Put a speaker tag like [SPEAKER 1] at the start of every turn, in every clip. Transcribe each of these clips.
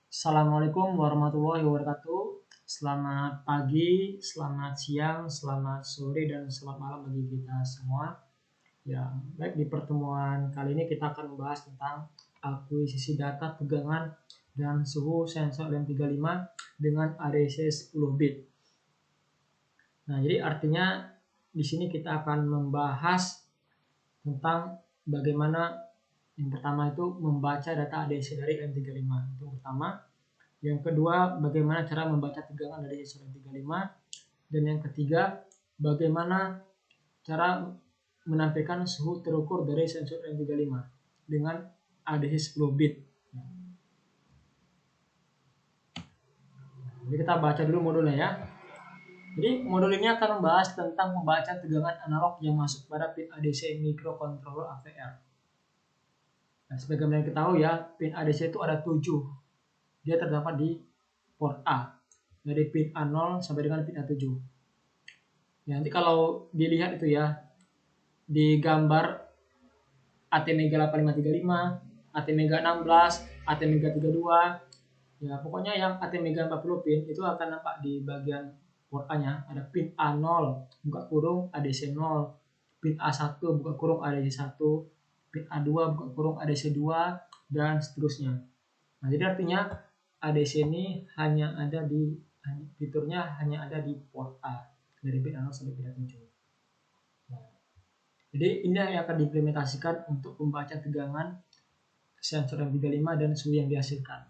[SPEAKER 1] Assalamualaikum warahmatullahi wabarakatuh. Selamat pagi, selamat siang, selamat sore, dan selamat malam bagi kita semua. Ya, baik, di pertemuan kali ini kita akan membahas tentang akuisisi data tegangan dan suhu sensor LM35 dengan ADC 10 bit. Nah, jadi artinya di sini kita akan membahas tentang bagaimana yang pertama itu membaca data ADC dari LM35. Itu pertama. Yang kedua, bagaimana cara membaca tegangan dari sensor LM35. Dan yang ketiga, bagaimana cara menampilkan suhu terukur dari sensor LM35 dengan ADC 10 bit. Jadi kita baca dulu modulnya ya. Jadi modul ini akan membahas tentang pembacaan tegangan analog yang masuk pada pin ADC microcontroller AVR. Nah, sebagaimana kita tahu ya, pin ADC itu ada 7. Dia terdapat di port A, dari pin A0 sampai dengan pin A7. Ya, nanti kalau dilihat itu ya, di gambar ATmega 8535, ATmega 16, ATmega 32, ya pokoknya yang ATmega 40 pin itu akan nampak di bagian port A-nya ada pin A0 buka kurung ADC 0, pin A1 buka kurung ADC 1, pin A2 buka kurung ADC 2, dan seterusnya. Nah, jadi artinya ADC ini hanya ada di fiturnya hanya ada di port A dari pin A0 sampai pin A7. Nah, jadi ini yang akan diimplementasikan untuk membaca tegangan sensor LM35 dan suhu yang dihasilkan.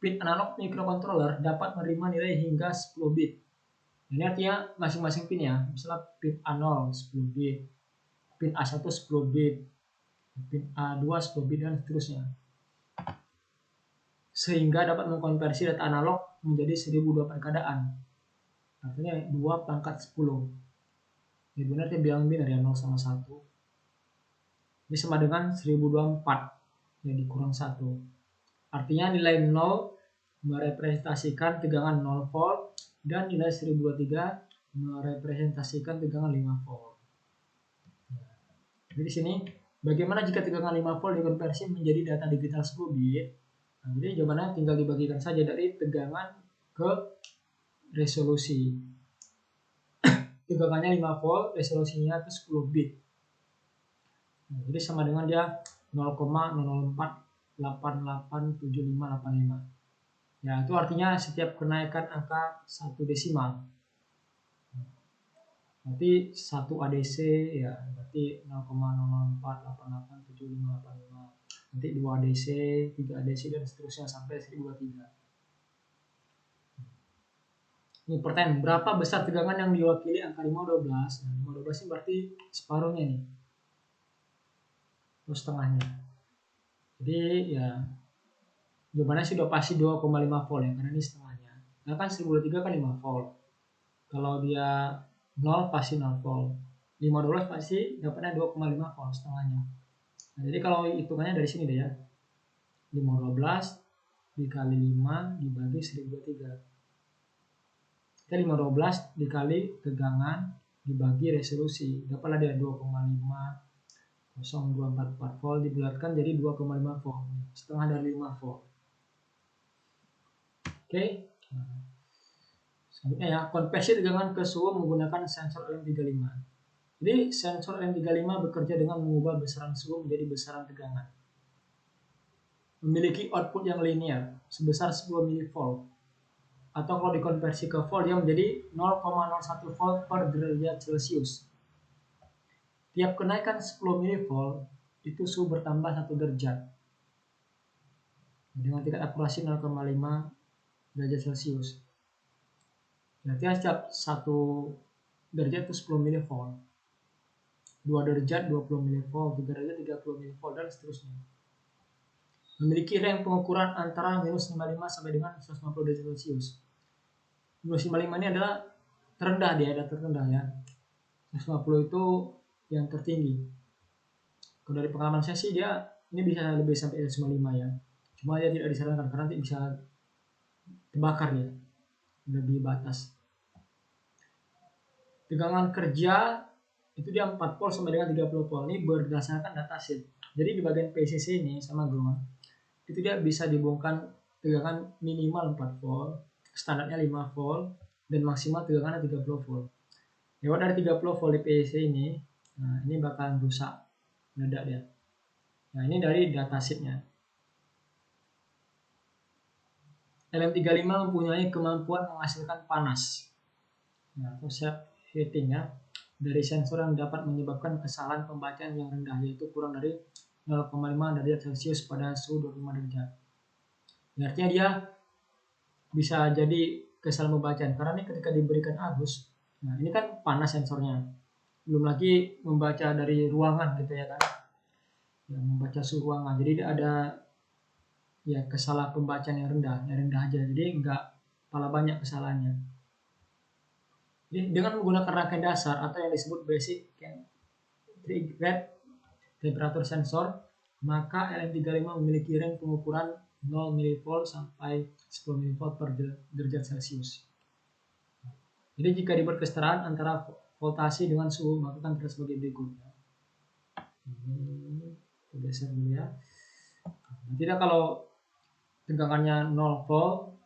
[SPEAKER 1] Pin analog microcontroller dapat menerima nilai hingga 10 bit. Ini artinya masing-masing pin ya, misalnya pin A0 10 bit, pin A1 10 bit, pin A2 10 bit, dan seterusnya. Sehingga dapat mengkonversi data analog menjadi 1024 keadaan. Artinya 2 pangkat 10. Jadi benar dia bilang biner ya, 0 sama 1. Ini sama dengan 1024, ya dikurang 1. Artinya nilai 0 merepresentasikan tegangan 0 volt dan nilai 1023 merepresentasikan tegangan 5 volt. Jadi di sini bagaimana jika tegangan 5 volt dikonversi menjadi data digital 10 bit? Nah, jadi jawabannya tinggal dibagikan saja dari tegangan ke resolusi. Tegangannya 5 volt, resolusinya itu 10 bit. Nah, jadi sama dengan dia 0,048887585. Ya, itu artinya setiap kenaikan angka 1 desimal. Berarti 1 ADC ya, berarti 0,048887585. Nanti 2 ADC, 3 ADC, dan seterusnya sampai 1023. Ini pertanyaan, berapa besar tegangan yang diwakili angka 512? Nah, 512 ini berarti separuhnya nih. Terus setengahnya. Jadi ya jawabannya sih udah pasti 2,5 volt ya, karena ini setengahnya. Nah kan 1023 kan 5 volt. Kalau dia 0 pasti 0 volt. 512 pasti dapatnya 2,5 volt setengahnya. Nah, jadi kalau hitungannya dari sini deh ya. 512 dikali 5 dibagi 1023. Kita 512 dikali tegangan dibagi resolusi. Dapatlah dia 2,50244 volt dibulatkan jadi 2,5 volt. Setengah dari 5 volt. Oke. Selanjutnya ya, konversi tegangan ke suhu menggunakan sensor LM35. Jadi sensor LM35 bekerja dengan mengubah besaran suhu menjadi besaran tegangan. Memiliki output yang linear sebesar 10 mV. Atau kalau dikonversi ke volt dia menjadi 0,01 volt per derajat Celcius. Tiap kenaikan 10 mV itu suhu bertambah 1 derajat. Dengan tingkat akurasi 0,5 derajat Celcius. Berarti setiap 1 derajat itu 10 mV. 2 derajat 20 mV, 3 derajat 30 mV, dan seterusnya. Memiliki range pengukuran antara minus 55 sampai dengan 150 derajat Celcius. Minus 55 ini adalah terendah dia, data terendah ya. 150 itu yang tertinggi. Kalau dari pengalaman saya sih dia ini bisa lebih sampai 155 ya. Cuma dia tidak disarankan karena nanti bisa terbakar ya, lebih batas. Tegangan kerja itu dia 4 volt sampai dengan 30 volt. Ini berdasarkan datasheet. Jadi di bagian PCC ini sama ground itu dia bisa dihubungkan tegangan minimal 4 volt, standarnya 5 volt, dan maksimal tegangannya 30 volt. Lewat dari 30 volt DPC ini, nah ini bakalan rusak, meledak dia. Nah ini dari datasheetnya. LM35 mempunyai kemampuan menghasilkan panas, nah, atau self heating ya, dari sensor yang dapat menyebabkan kesalahan pembacaan yang rendah, yaitu kurang dari 0,5 derajat Celcius pada suhu 25 derajat. Artinya dia bisa jadi kesalahan pembacaan karena ini ketika diberikan arus, nah ini kan panas sensornya, belum lagi membaca dari ruangan gitu ya kan, ya, membaca suhu ruangan, jadi ada ya kesalahan pembacaan yang rendah aja, jadi nggak pala banyak kesalahannya. Jadi dengan menggunakan rangkaian dasar atau yang disebut basic trigger temperature sensor, maka LM35 memiliki range pengukuran 0 mV sampai 10 mV per derajat Celcius. Jadi jika dibuat kesetaraan antara voltasi dengan suhu, maka akan terlihat sebagai berikut. Ini geser dulu ya. Tidak, kalau tegangannya 0 volt,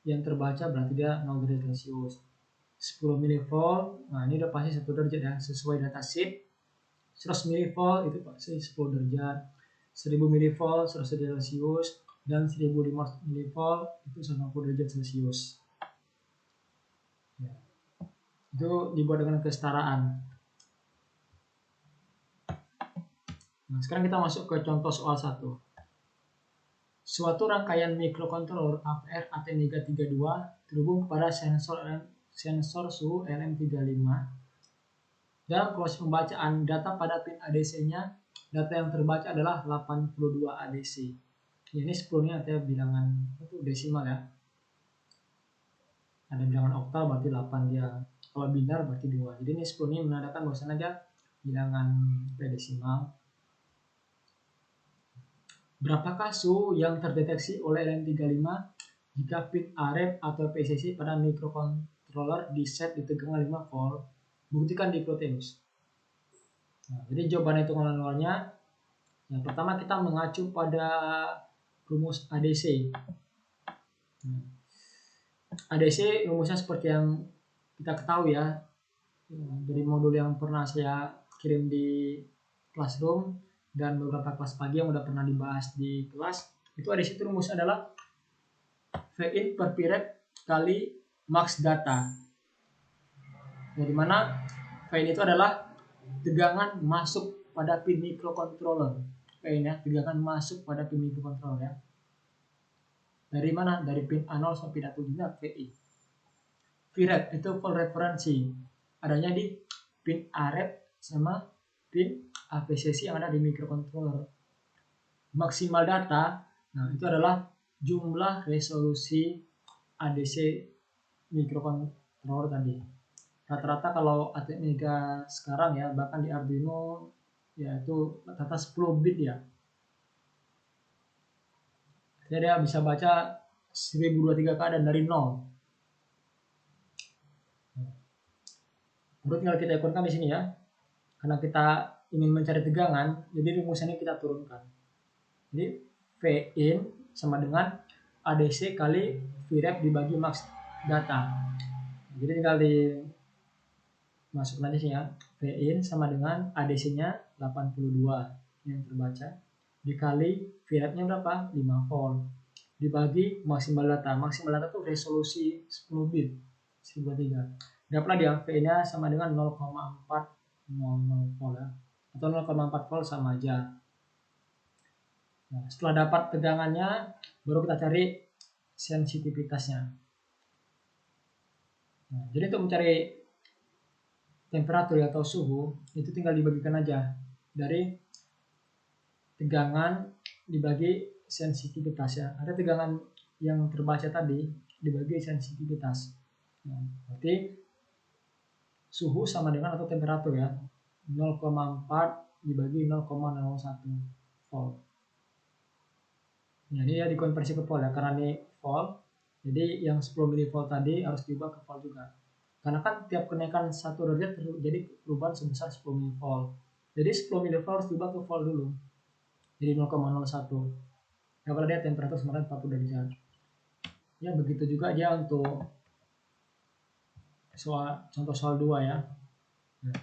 [SPEAKER 1] yang terbaca berarti dia 0 derajat Celcius. 10 mV, nah ini udah pasti 1 derajat ya, sesuai datasheet. 100 mV itu pasti 10 derajat. 1000 mV 100 derajat Celcius, dan 1500 mV itu 90 derajat Celcius. Ya. Itu dibuat dengan kesetaraan. Nah, sekarang kita masuk ke contoh soal 1. Suatu rangkaian microcontroller APR ATmega32 terhubung kepada sensor suhu LM35. Dalam proses pembacaan data pada pin ADC-nya, data yang terbaca adalah 82 ADC. Ya, ini 10-nya artinya bilangan itu desimal ya. Ada bilangan oktal berarti 8 dia. Kalau binar berarti 2. Jadi ini 10-nya menandakan bahwasannya dia bilangan desimal. Berapakah suhu yang terdeteksi oleh LM35 jika pin AREP atau PCC pada microcontroller di set di tegangan 5 volt? Buktikan di Proteus. Nah, jadi jawaban hitungan-hitungannya, yang pertama kita mengacu pada rumus ADC. ADC rumusnya seperti yang kita ketahui ya, dari modul yang pernah saya kirim di Classroom dan beberapa kelas pagi yang udah pernah dibahas di kelas, itu ADC itu rumus adalah V-in per Vref kali max data. Nah, dimana V-in itu adalah tegangan masuk pada pin microcontroller. V-in ya, tegangan masuk pada pin microcontroller ya. Dari mana? Dari pin A0 sampai pin A7 VI. Vref itu volt referensi, adanya di pin AREP sama pin APCC yang ada di microcontroller. Maksimal data, nah itu adalah jumlah resolusi ADC microcontroller tadi. Rata-rata kalau ATmega sekarang ya, bahkan di Arduino yaitu rata-rata 10 bit ya. Jadi dia bisa baca 1023 keadaan dari 0. Lalu tinggal kita ikutkan di sini ya. Karena kita ingin mencari tegangan, jadi rumusnya ini kita turunkan. Jadi V-in sama dengan ADC kali Vref dibagi max data. Jadi tinggal dimasukkan aja sih ya. V-in sama dengan ADC-nya 82 yang terbaca dikali Vref-nya berapa? 5 volt dibagi maksimal data. Maksimal data itu resolusi 10 bit 1023. Dapatlah dia V-nya sama dengan 0,400 volt ya, atau 0,4 volt sama aja. Nah, setelah dapat tegangannya, baru kita cari sensitivitasnya. Nah, jadi untuk mencari temperatur atau suhu, itu tinggal dibagikan aja dari tegangan dibagi sensitivitas ya. Ada tegangan yang terbaca tadi dibagi sensitivitas. Nah, berarti suhu sama dengan atau temperatur ya, 0,4 dibagi 0,01 volt. Jadi ya dikonversi ke volt ya, karena ini volt, jadi yang 10 mV tadi harus diubah ke volt juga. Karena kan tiap kenaikan 1 derajat terjadi perubahan sebesar 10 mV. Jadi 10 mV harus diubah ke volt dulu. Jadi 0,01. Kalau dia temperatur sebenarnya 40 derajat. Ya begitu juga aja untuk contoh soal 2 ya. Nah,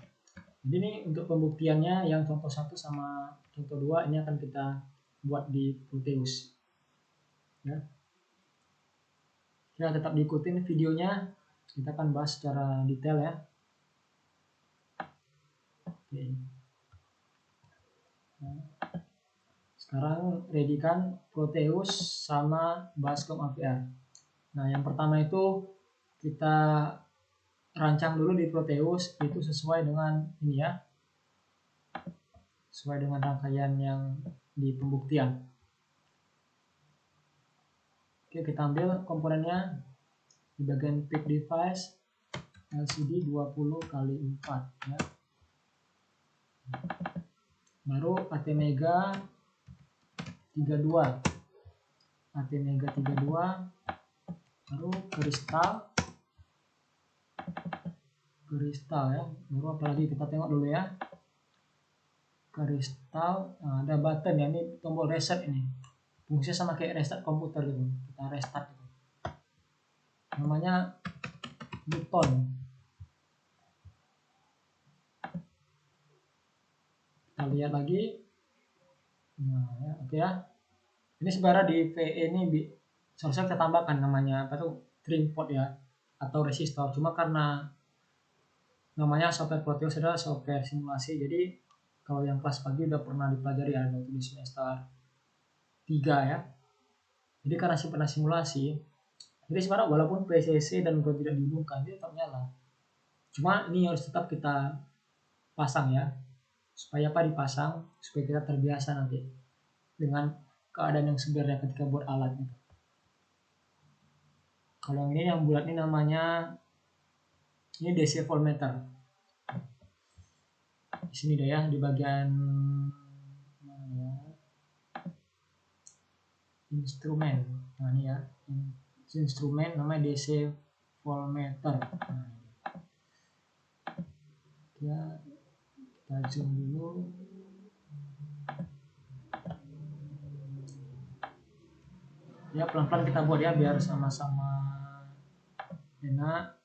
[SPEAKER 1] jadi ini untuk pembuktiannya yang contoh 1 sama contoh 2 ini akan kita buat di Proteus. Ya. Ya tetap diikutin videonya, kita akan bahas secara detail ya. Oke. Nah, sekarang ready kan Proteus sama Bascom AVR. Nah yang pertama itu kita rancang dulu di Proteus itu sesuai dengan ini ya, sesuai dengan rangkaian yang di pembuktian. Oke, kita ambil komponennya di bagian peak device LCD 20 kali 4 ya. Baru ATmega 32 ATmega 32, baru kristal ya. Baru apalagi kita tengok dulu ya, kristal. Nah, ada button ya, ini tombol reset, ini fungsinya sama kayak restart komputer gitu, kita restart gitu. Namanya button. Kita lihat lagi. Nah ya, oke ya. Ini sebenarnya di VE ini seharusnya kita tambahkan namanya apa tuh, trim pot ya, atau resistor. Cuma karena namanya software Proteus adalah software simulasi, jadi kalau yang kelas pagi udah pernah dipelajari ya waktu di semester 3 ya. Jadi karena pernah simulasi, jadi sebenarnya walaupun PCC dan Go tidak dihubungkan, dia tetap nyala. Cuma ini harus tetap kita pasang ya, supaya apa dipasang, supaya kita terbiasa nanti dengan keadaan yang sebenarnya ketika buat alat gitu. Kalau yang ini yang bulat ini namanya, ini DC voltmeter. Di sini deh ya, di bagian mana ya, instrumen. Nah ini ya, instrumen namanya DC voltmeter. Nah, ya kita zoom dulu. Ya pelan-pelan kita buat ya, biar sama-sama enak,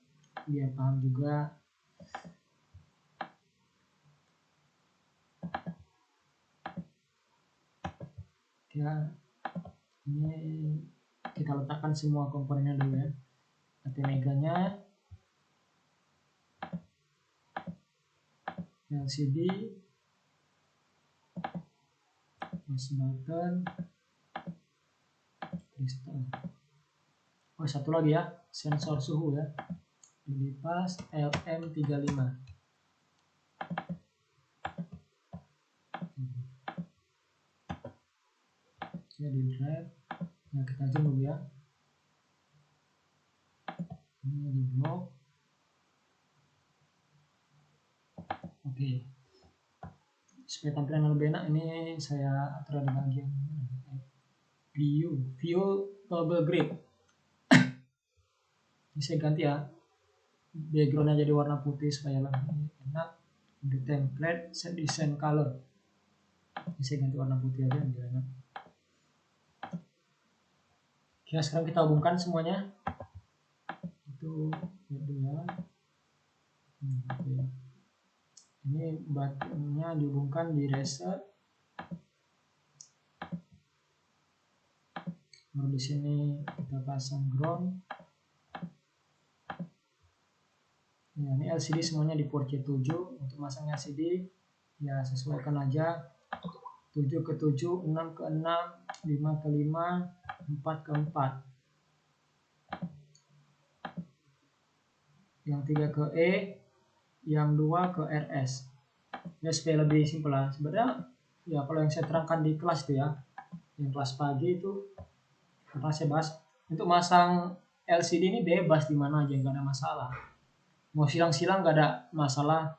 [SPEAKER 1] biar paham juga. Ya ini kita letakkan semua komponennya dulu ya. ATmega-nya, LCD, plus button, kristal. Oh satu lagi ya, sensor suhu ya, ini pas LM35 ya, di drive. Nah kita zoom dulu ya, ini di blok. Oke, supaya tampilan lebih enak, ini saya atur di bagian view toggle grid. Ini saya ganti ya, backgroundnya jadi warna putih supaya lebih enak. Di template set design color, ini saya ganti warna putih aja biar enak. Oke, sekarang kita hubungkan semuanya. Itu ya. Oke. Ini buttonnya dihubungkan di reset. Baru di sini kita pasang ground. Ya, ini LCD semuanya di port C7. Untuk masang LCD ya sesuaikan aja, 7 ke 7, 6 ke 6, 5 ke 5, 4 ke 4. Yang 3 ke E, yang 2 ke RS. Ya supaya lebih simpel lah. Sebenarnya ya kalau yang saya terangkan di kelas itu ya, yang kelas pagi itu pernah saya bahas, untuk masang LCD ini bebas di mana aja, nggak ada masalah. Mau silang-silang nggak ada masalah.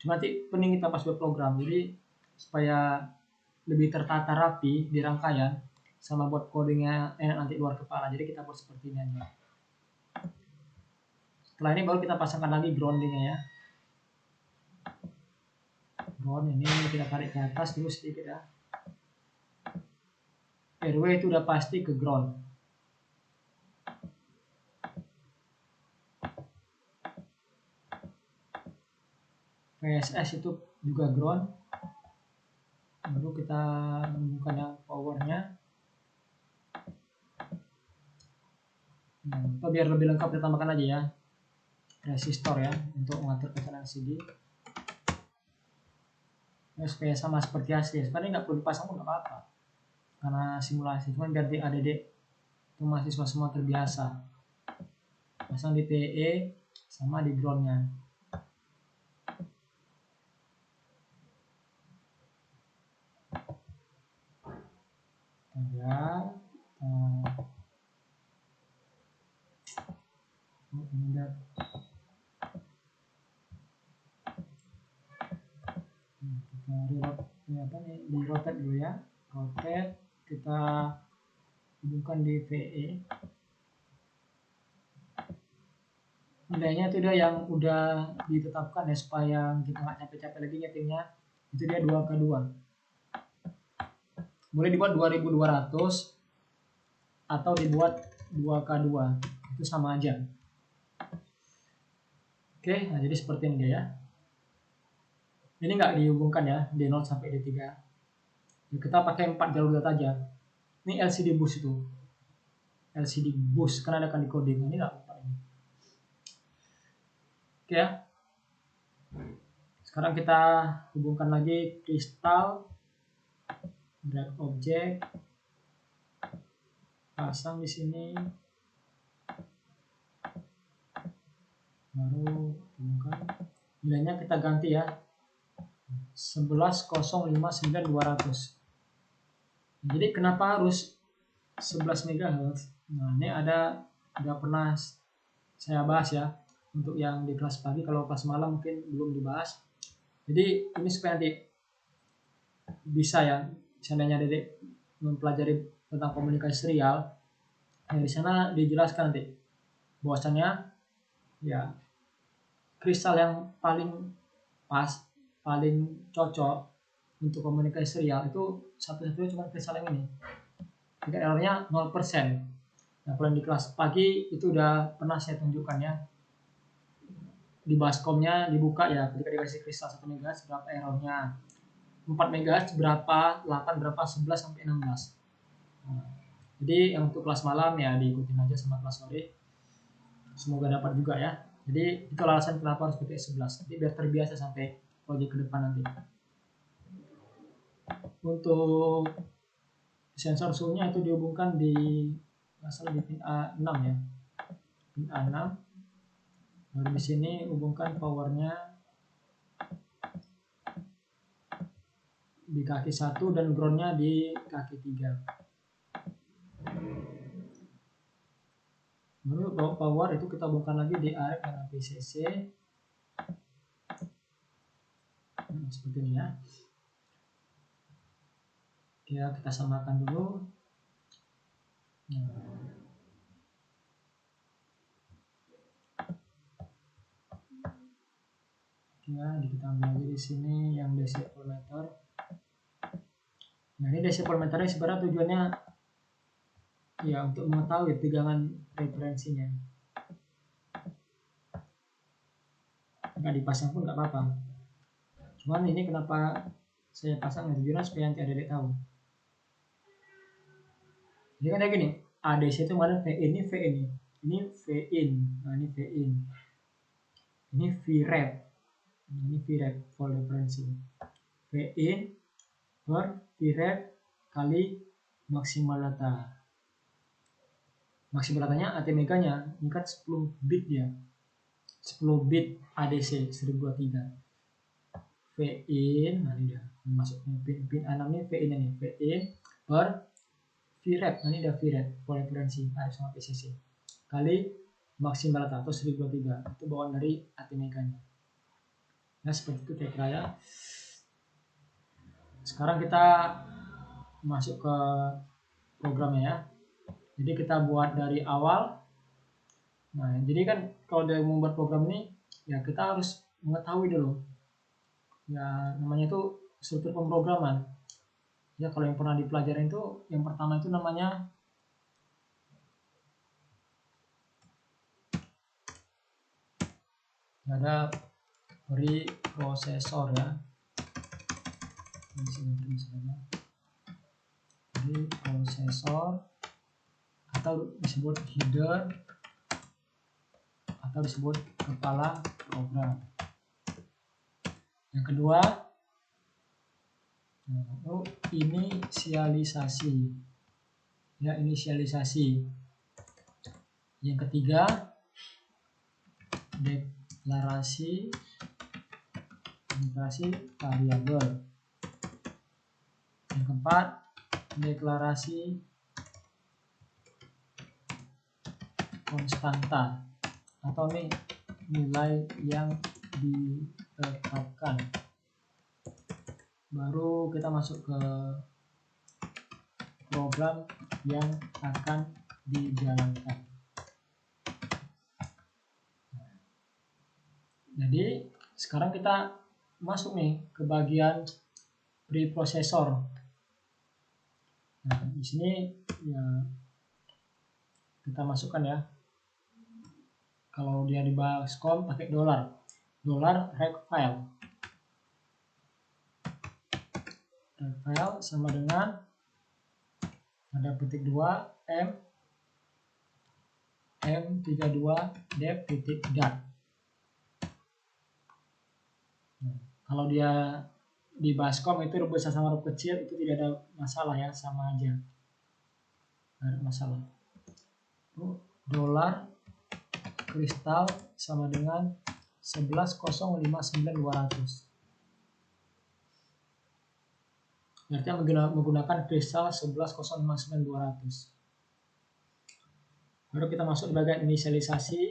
[SPEAKER 1] Cuma nanti penting kita pas buat program, jadi supaya lebih tertata rapi di rangkaian, sama buat codingnya enak nanti luar kepala. Jadi kita buat seperti ini aja. Setelah ini baru kita pasangkan lagi groundingnya ya. Ground ini kita tarik ke atas dulu sedikit ya. RW itu udah pasti ke ground. PSS itu juga ground. Baru kita menemukan yang powernya. Nah, biar lebih lengkap kita tambahkan aja ya resistor ya untuk mengatur tekanan LCD. Ya, supaya sama seperti asli. Sebenarnya nggak perlu dipasang pun nggak apa-apa karena simulasi. Cuman biar di ADD itu mahasiswa semua terbiasa. Pasang di PE sama di groundnya. Ya, di rotate dulu ya, rotate, kita hubungkan di VE. Nilainya itu dia yang udah ditetapkan ya, supaya kita nggak capek-capek lagi nyetingnya. Itu dia 2K2. Boleh dibuat 2200 atau dibuat 2K2, itu sama aja. Oke, nah jadi seperti ini dia ya. Ini nggak dihubungkan ya, D0 sampai D3. Ya, kita pakai 4 jalur data aja. Ini LCD bus itu. LCD bus, karena ada kan di coding. Ini nggak apa ini. Oke ya. Sekarang kita hubungkan lagi kristal, drag object, pasang di sini, baru hubungkan. Nilainya kita ganti ya, 11.059.200. Jadi kenapa harus 11 MHz? Nah, ini udah pernah saya bahas ya untuk yang di kelas pagi. Kalau kelas malam mungkin belum dibahas. Jadi ini supaya nanti bisa ya, seandainya Dedek mempelajari tentang komunikasi serial, di sana dijelaskan nanti bahwasanya ya kristal yang paling pas, paling cocok untuk komunikasi serial itu satu-satunya cuma kristal yang ini. Tingkat errornya 0%. Nah, kalau di kelas pagi itu udah pernah saya tunjukkan ya. Di baskomnya dibuka ya, ketika dikasih kristal 1 MHz berapa errornya, 4 MHz berapa, 8 berapa, 11 sampai 16. Nah, jadi yang untuk kelas malam ya diikutin aja sama kelas sore. Semoga dapat juga ya. Jadi itu alasan kenapa harus pakai 11. Jadi biar terbiasa sampai proyek ke depan nanti. Untuk sensor suhunya itu dihubungkan di asal di pin A6 ya. Pin A6. Lalu di sini hubungkan powernya di kaki 1 dan groundnya di kaki 3. Lalu power itu kita hubungkan lagi di ARC dan APCC. Seperti ini ya. Ya, kita samakan dulu. Ya, kita ambil lagi di sini yang DC voltmeter. Nah, ini DC voltmeternya sebenarnya tujuannya ya untuk mengetahui tegangan referensinya. Nggak dipasang pun nggak apa-apa. Cuman ini kenapa saya pasang tujuannya supaya nanti adik tahu. Jadi kan kayak gini, ADC itu mana V ini V ini. Ini V in, nah ini V in. Ini V rep. Ini V rep for referensi. V in per V rep kali maksimal data. Maksimal datanya ATmega-nya ini kan 10 bit ya. 10 bit ADC 1023. V in, nah ini dia masuk pin A6 ini V in ini, V in per VREF, nah ini ada VREF, referensi ARC sama PCC kali maksimal data atau 1023, itu bawaan dari ATmega-nya. Nah seperti itu kira-kira ya. Sekarang kita masuk ke programnya ya. Jadi kita buat dari awal. Nah jadi kan kalau dia membuat program ini ya kita harus mengetahui dulu ya namanya itu struktur pemrograman. Ya, kalau yang pernah dipelajari itu yang pertama itu namanya ada preprosesor ya. Preprosesor atau disebut header atau disebut kepala program. Yang kedua, inisialisasi. Ya, inisialisasi. Yang ketiga, deklarasi variabel. Yang keempat, deklarasi konstanta atau nilai yang ditetapkan. Baru kita masuk ke program yang akan dijalankan. Jadi sekarang kita masuk ke bagian preprosesor. Nah, di sini ya kita masukkan ya. Kalau dia di Basecamp pakai dolar rect file. Rect file sama dengan ada petik 2 m32 dev.dat. Kalau dia di Basecamp itu huruf besar sama huruf kecil itu tidak ada masalah ya, sama aja, nggak ada masalah. Dolar kristal sama dengan 11.059.200. Berarti menggunakan kristal 11.059.200. Baru kita masuk di bagian inisialisasi.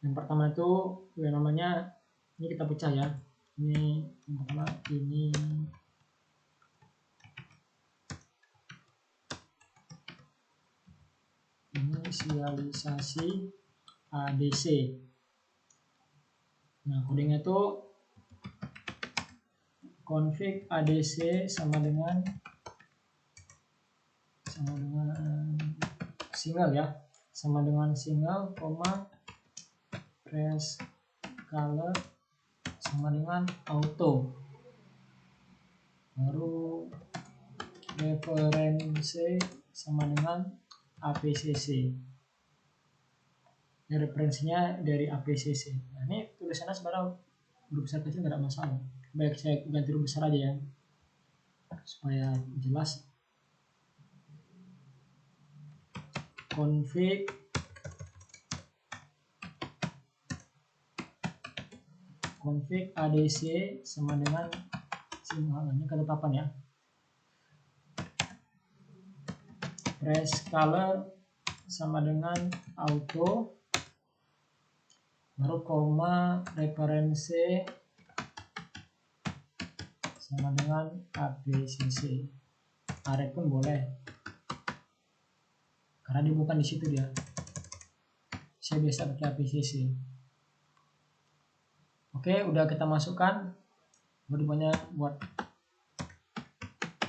[SPEAKER 1] Yang pertama itu yang namanya, ini kita pecah ya. Ini yang pertama, ini inisialisasi ADC. Nah, kodenya itu config ADC sama dengan single ya, sama dengan single, press color sama dengan auto. Baru referensi sama dengan APCC. Ini referensinya dari APCC. Nah, ini tulisannya sebenarnya huruf besar kecil nggak ada masalah. Baik, saya ganti huruf besar aja ya supaya jelas. Config ADC sama dengan single, ini ketetapan ya. Press color sama dengan auto, baru referensi sama dengan APCC. Array pun boleh karena dia bukan di situ dia. Saya biasa pakai APCC. Oke, udah kita masukkan. Baru banyak buat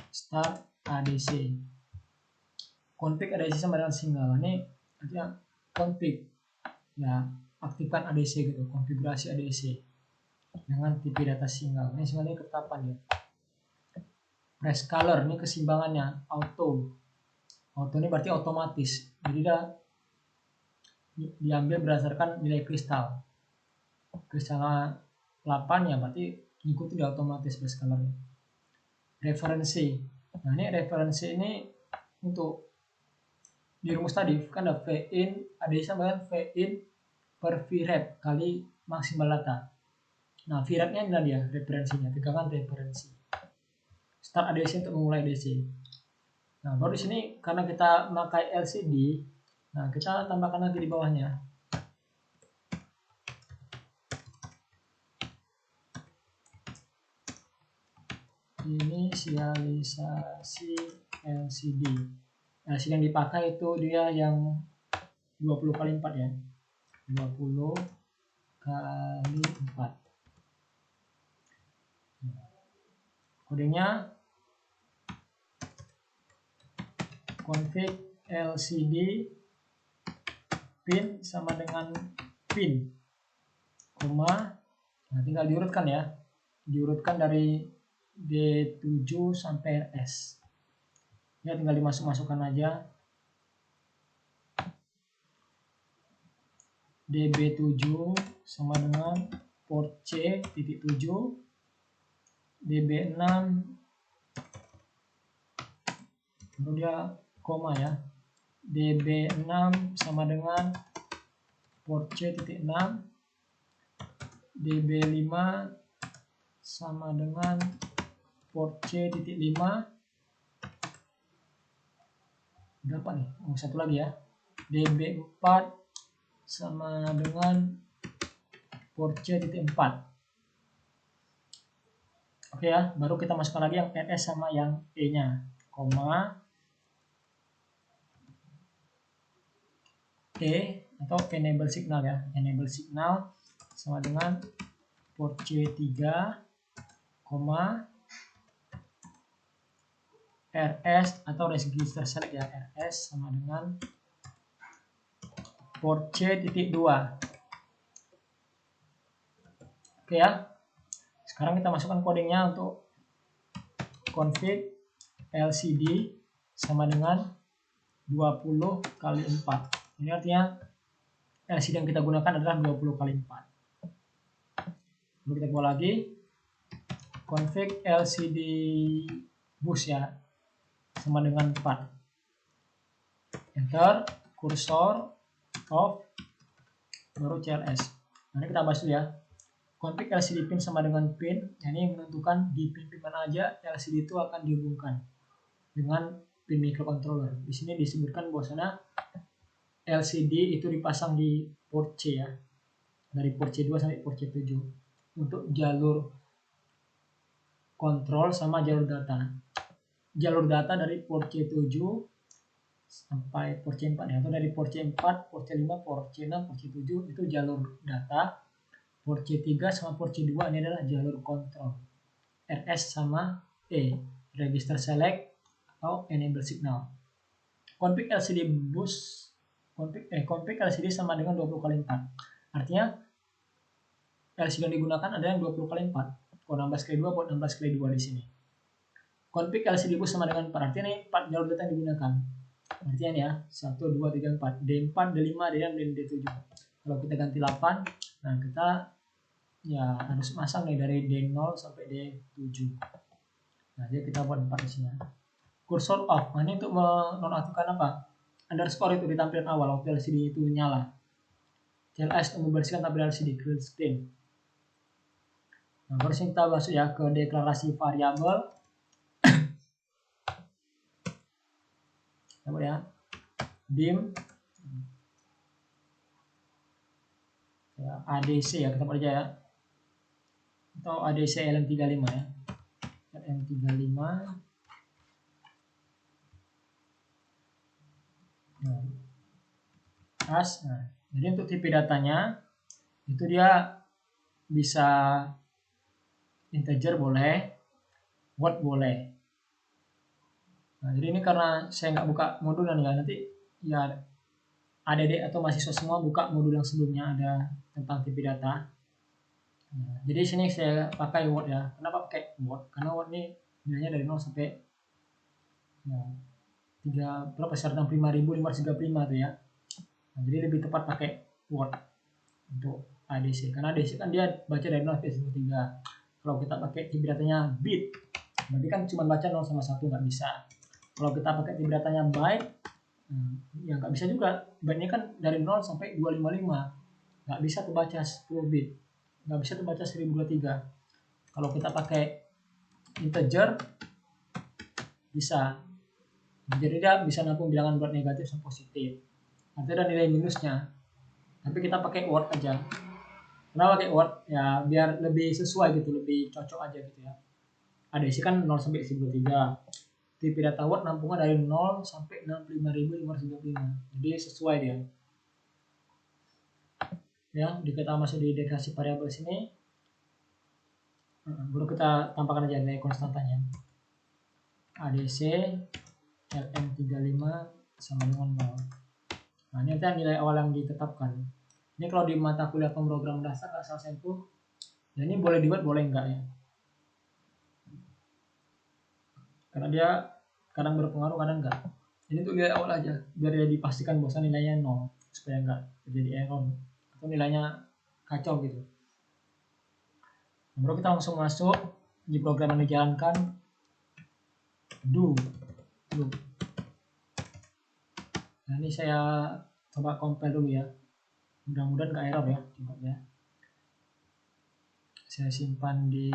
[SPEAKER 1] start ADC. Config ADC sama dengan single. Ini artinya config ya, aktifkan ADC gitu, konfigurasi ADC dengan tipe data single. Ini sebenarnya ketetapan ya. Press color, ini keseimbangannya auto ini berarti otomatis, jadi dia diambil berdasarkan nilai kristal 8 ya, berarti ngikuti dia otomatis press color. Referensi, nah ini referensi ini untuk di rumus tadi kan ada v-in ADC sama dengan v-in per vref kali maksimal data. Nah, vrefnya adalah dia referensinya, tegangan referensi. Start ADC untuk memulai ADC. Nah, baru di sini karena kita memakai LCD, nah kita tambahkan lagi di bawahnya. Inisialisasi LCD. LCD yang dipakai itu dia yang 20x4 ya. 20x4. Kodenya config LCD pin sama dengan pin, koma, nah tinggal diurutkan ya, diurutkan dari D7 sampai RS ya, tinggal dimasukkan aja. DB7 sama dengan port C titik 7, DB6 baru dia koma ya, DB6 sama dengan port C titik 6, DB5 sama dengan port C titik 5. Berapa nih? Oh, satu lagi ya, DB4 sama dengan port C titik 4. Oke ya, baru kita masukkan lagi yang RS sama yang E nya, koma, E atau enable signal ya, enable signal sama dengan port C3, koma, RS atau register select ya, RS sama dengan port C titik 2. Oke ya, sekarang kita masukkan codingnya untuk config LCD sama dengan 20 kali 4. Ini artinya LCD yang kita gunakan adalah 20 kali 4. Lalu kita buat lagi config LCD bus ya, sama dengan 4. Enter, kursor, off, baru CLS. Nah, ini kita bahas dulu ya. Config LCD pin sama dengan pin, ini menentukan di pin mana aja LCD itu akan dihubungkan dengan pin microcontroller. Di sini disebutkan bahwasanya LCD itu dipasang di port C ya, dari port C2 sampai port C7 untuk jalur kontrol sama jalur data. Jalur data dari port C7 sampai port C4 ya, atau dari port C4, port C5, port C6, port C7 itu jalur data. Port C3 sama port C2 ini adalah jalur kontrol. RS sama E, register select atau enable signal. Config LCD bus, config LCD sama dengan 20 kali 4. Artinya LCD yang digunakan adalah 20 kali 4. Port 16 kali 2, port 16 kali 2 di sini. Config LCD bus sama dengan 4. Artinya ini 4 jalur data yang digunakan. Artinya ya, 1, 2, 3, 4. D4, D5, D6, dan D7. Kalau kita ganti 8, nah kita ya harus masang nih dari D0 sampai D7. Nah, jadi kita buat 4 di sini. Kursor off, nah ini untuk menonaktifkan apa? Underscore itu di tampilan awal waktu LCD itu nyala. CLS untuk membersihkan tampilan LCD, clear screen. Nah, baru kita masuk ya ke deklarasi variabel. Coba ya, dim ya, ADC ya, kita buat aja ya, atau ADC LM35 ya, LM35. Nah, jadi untuk tipe datanya itu dia bisa integer boleh, word boleh. Nah, jadi ini karena saya nggak buka modul ya, nanti ya adik-adik atau mahasiswa semua buka modul yang sebelumnya ada tentang tipe data. Nah, jadi sini saya pakai word ya. Kenapa pakai word? Karena word ini nilainya dari 0 sampai ya, 365.535 tuh ya. Nah, jadi lebih tepat pakai word untuk ADC, karena ADC kan dia baca dari 0 sampai 3. Kalau kita pakai tipe datanya bit, berarti kan cuma baca 0 sama 1, nggak bisa. Kalau kita pakai tipe datanya byte, ya nggak bisa juga. Byte-nya kan dari 0 sampai 255, nggak bisa terbaca 10 bit, nggak bisa terbaca 1023. Kalau kita pakai integer, bisa. Jadi dia bisa nampung bilangan bulat negatif sama positif. Artinya ada nilai minusnya. Tapi kita pakai word aja. Kenapa pakai word? Ya biar lebih sesuai gitu, lebih cocok aja gitu ya. ADC kan 0 sampai 1023. Tipe data word nampungnya dari 0 sampai 65.535. Jadi sesuai dia. Ya, kita masuk di deklarasi variabel sini. Baru kita tambahkan aja nilai konstantanya. ADC LM35 sama dengan 0. Nah, ini adalah nilai awal yang ditetapkan. Ini kalau di mata kuliah pemrograman dasar asal sentuh, ya ini boleh dibuat boleh enggak ya. Karena dia kadang berpengaruh kadang enggak. Ini tuh nilai awal aja, biar dia dipastikan bahwa nilainya 0 supaya enggak terjadi error atau nilainya kacau gitu. Baru kita langsung masuk di program yang dijalankan. Do. Nah, ini saya coba compile dulu ya. Mudah-mudahan nggak error ya. Coba ya. Saya simpan di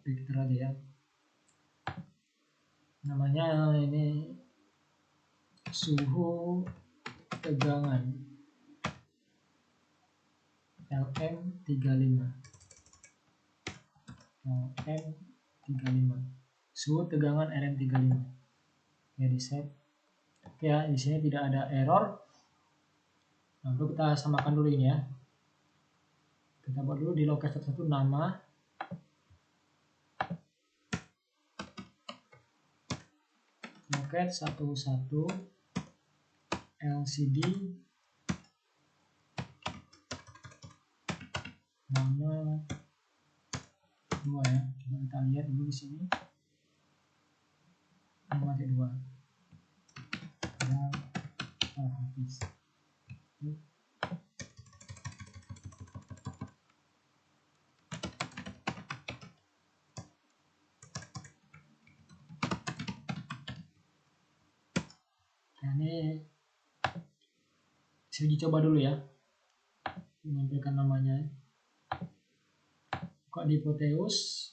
[SPEAKER 1] vector aja ya. Namanya ini suhu tegangan LM35. Suhu tegangan LM35. Ya, di save. Oke ya, di sini tidak ada error. Lalu kita samakan dulu ini ya. Kita buat dulu di loket 1 nama. Loket 11 LCD nama 2 ya. Coba kita lihat dulu di sini. Nama 2. Dan habis. Nah, ini saya uji coba dulu ya, menampilkan namanya. Kok di Proteus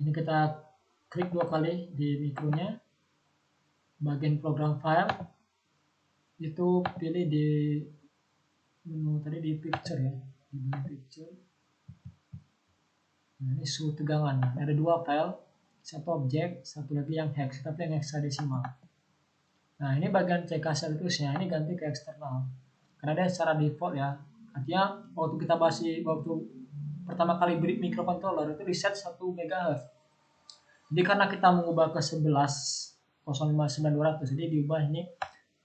[SPEAKER 1] ini kita klik 2 kali di mikronya, bagian program file itu pilih di menu tadi di picture ya, di bagian picture. Nah, ini suhu tegangan. Nah, ada 2 file, satu objek, satu lagi yang hex, tapi yang hexadesimal. Nah, ini bagian CK statusnya ini ganti ke eksternal karena dia secara default ya. Artinya waktu kita waktu pertama kali beri microcontroller itu reset 1 MHz. Jadi karena kita mengubah ke 11.059.200, jadi diubah ini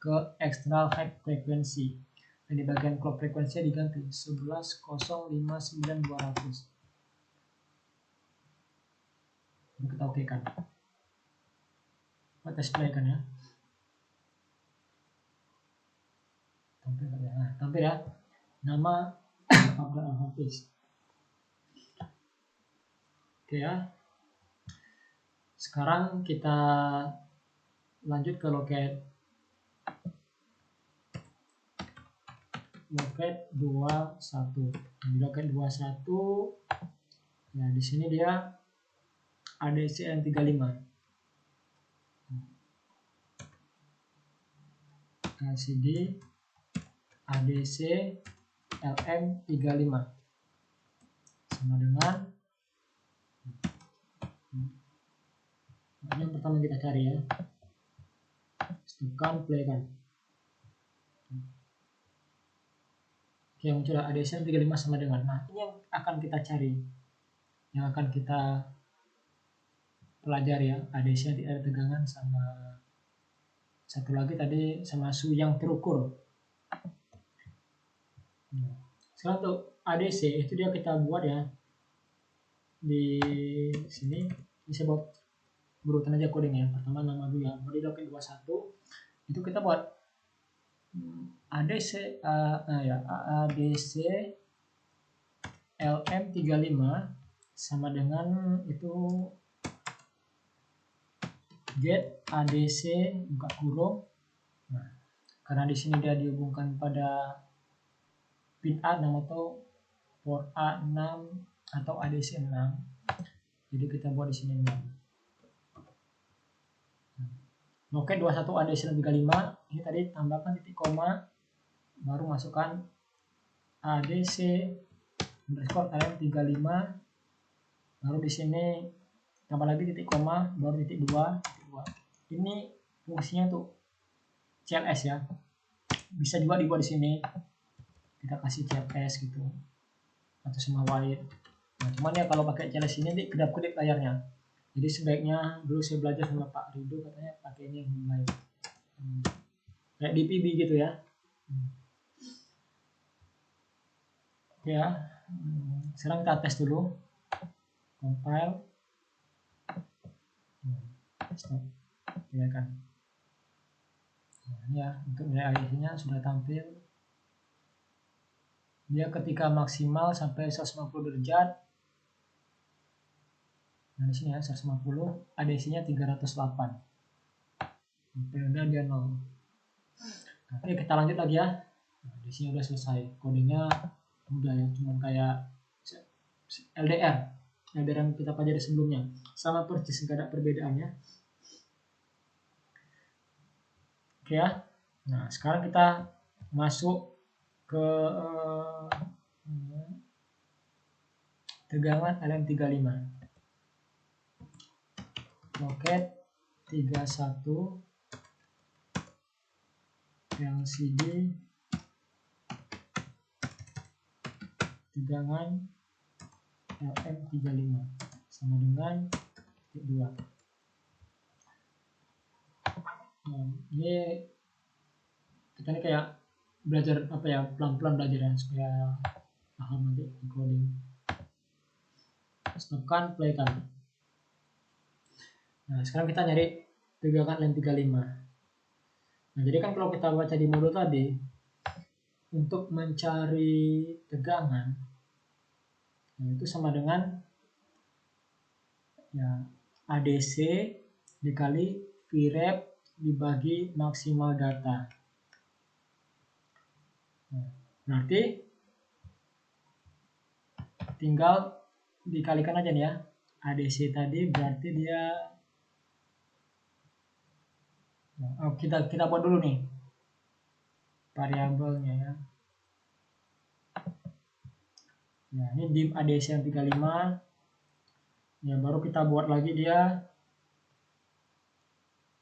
[SPEAKER 1] ke external high frequency. Dan di bagian clock frekuensinya diganti 11.059.200. Kita oke kan. Kita tes play kan ya. Tampil ya. Nama Abdul Hafiz. Oke ya. Sekarang kita lanjut ke loket 21. Di loket 21 ya, di sini dia ADC LM35. LCD ADC LM35 sama dengan yang pertama kita cari ya. Tekan play kan. Oke, muncul ADC LM35 sama dengan. Nah, ini yang akan kita cari. Yang akan kita pelajari ya, ADC yang ada tegangan sama satu lagi tadi sama suhu yang terukur. Nah, sekarang untuk ADC itu dia kita buat ya di sini. Ini saya buat berurutan aja coding ya. Pertama nama dulu ya. Di loket 21 itu kita buat ADC ADC LM35 sama dengan itu get ADC buka kurung. Nah, karena di sini dia dihubungkan pada pin A6 atau port A6 atau ADC 6. Jadi kita buat di sini 6. Loket 21 ADC 35 ini tadi tambahkan titik koma baru masukkan ADC underscore LM35 baru di sini tambah lagi titik koma baru titik 2. Ini fungsinya tuh CLS ya, bisa juga dibuat di sini kita kasih CLS gitu. atau sama white. Nah, cuman ya kalau pakai CLS ini kedap-kedip layarnya. Jadi sebaiknya dulu saya belajar sama Pak Rido, katanya pakai ini yang lain. Kayak DPB gitu ya. Oke ya. Sekarang kita tes dulu. Compile. Stop. Ya kan. Nah, ini ya, untuk nilai IC-nya sudah tampil. Dia ketika maksimal sampai 150 derajat. Nah, di sini ya 150, ADC-nya 308. Periode dia 0. Oke, kita lanjut lagi ya. Nah, di sini udah selesai. Kodenya mudah ya, cuma kayak LDR yang kita pelajari sebelumnya. Sama persis, nggak ada perbedaannya. Oke ya. Nah, sekarang kita masuk ke tegangan LM35. Loket 31 LCD tegangan LM35 sama dengan titik 2. Nah, ini kita ini kayak belajar apa ya, pelan-pelan belajar ya supaya paham nanti di coding. Stopkan, playkan. Nah, sekarang kita nyari tegangan LM35. Nah, jadi kan kalau kita baca di modul tadi, untuk mencari tegangan, nah itu sama dengan ya ADC dikali Vref dibagi maksimal data. Nah, berarti tinggal dikalikan aja nih ya. ADC tadi berarti dia kita buat dulu nih variabelnya ya. Nah, ini dim ADC yang 35. Ya, baru kita buat lagi dia.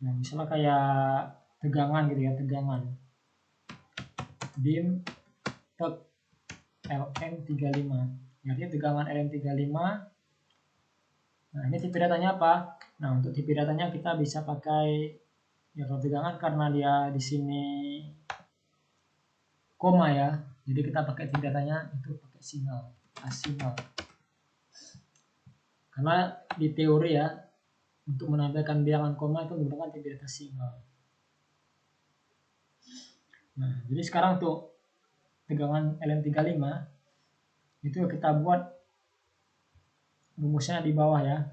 [SPEAKER 1] Nah, misalnya kayak tegangan gitu ya, tegangan. Dim tek LM35. Jadi tegangan LM35. Nah, ini tipe datanya apa? Nah, untuk tipe datanya kita bisa pakai ya kalau tegangan karena dia di sini koma ya. Jadi kita pakai tipe datanya itu pakai signal, asignal. Karena di teori ya untuk menampilkan bilangan koma itu menggunakan tipe data signal. Nah, jadi sekarang untuk tegangan LM35 itu kita buat rumusnya di bawah ya.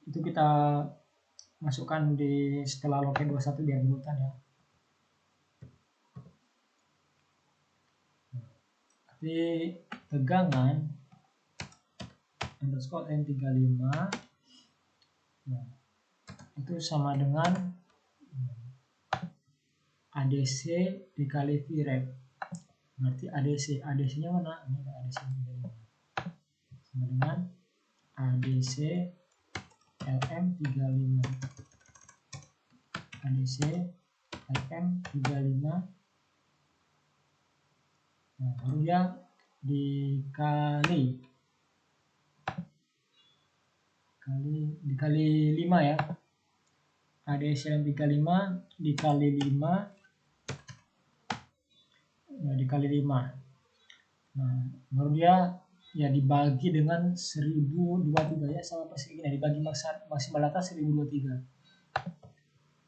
[SPEAKER 1] Itu kita masukkan di setelah loket 21 biar berurutan ya. Tapi tegangan underscore LM35 ya, itu sama dengan ADC dikali Vref. Berarti ADC-nya mana? Ini ada ADC sama dengan ADC LM35. ADC LM35. Nah, baru dia dikali 5 ya. ADC LM35 dikali 5 ya, dikali 5. Nah, baru dia ya dibagi dengan 1023 ya, sama persis ini dibagi maksimal data 1023.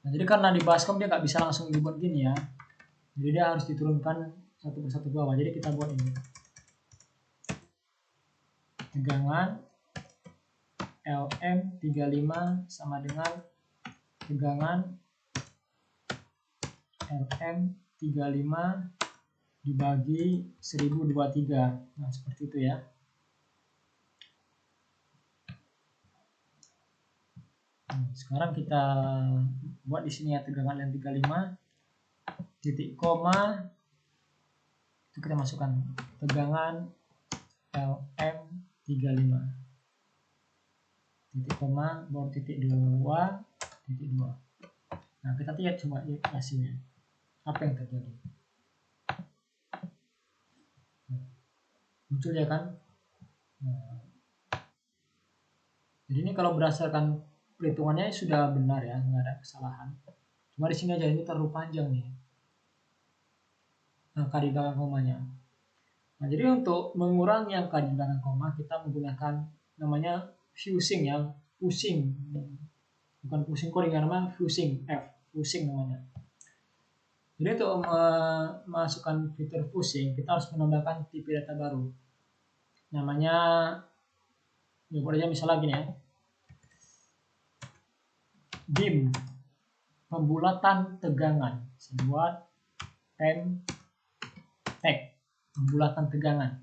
[SPEAKER 1] Nah, jadi karena di Baskom dia nggak bisa langsung dibuat gini ya, jadi dia harus diturunkan satu persatu bawah. Jadi kita buat ini tegangan LM35 sama dengan tegangan LM35 dibagi 1023. Nah, seperti itu ya. Sekarang kita buat di sini ya tegangan LM35 titik koma itu kita masukkan tegangan LM35 titik koma baru titik 2 titik 2. Nah, kita lihat coba hasilnya apa yang terjadi. muncul ya kan. Nah, jadi ini kalau berdasarkan perhitungannya sudah benar ya, nggak ada kesalahan. Cuma di sini aja ini terlalu panjang nih angka di belakang komanya. Nah, jadi untuk mengurangi angka di belakang koma kita menggunakan namanya fusing ya, pusing. Bukan pusing coding, namanya fusing, fusing namanya. Jadi untuk memasukkan fitur fusing kita harus menambahkan tipe data baru. Namanya ya buat aja misalnya gini ya. DIM pembulatan tegangan. Saya buat PEMTEK pembulatan tegangan.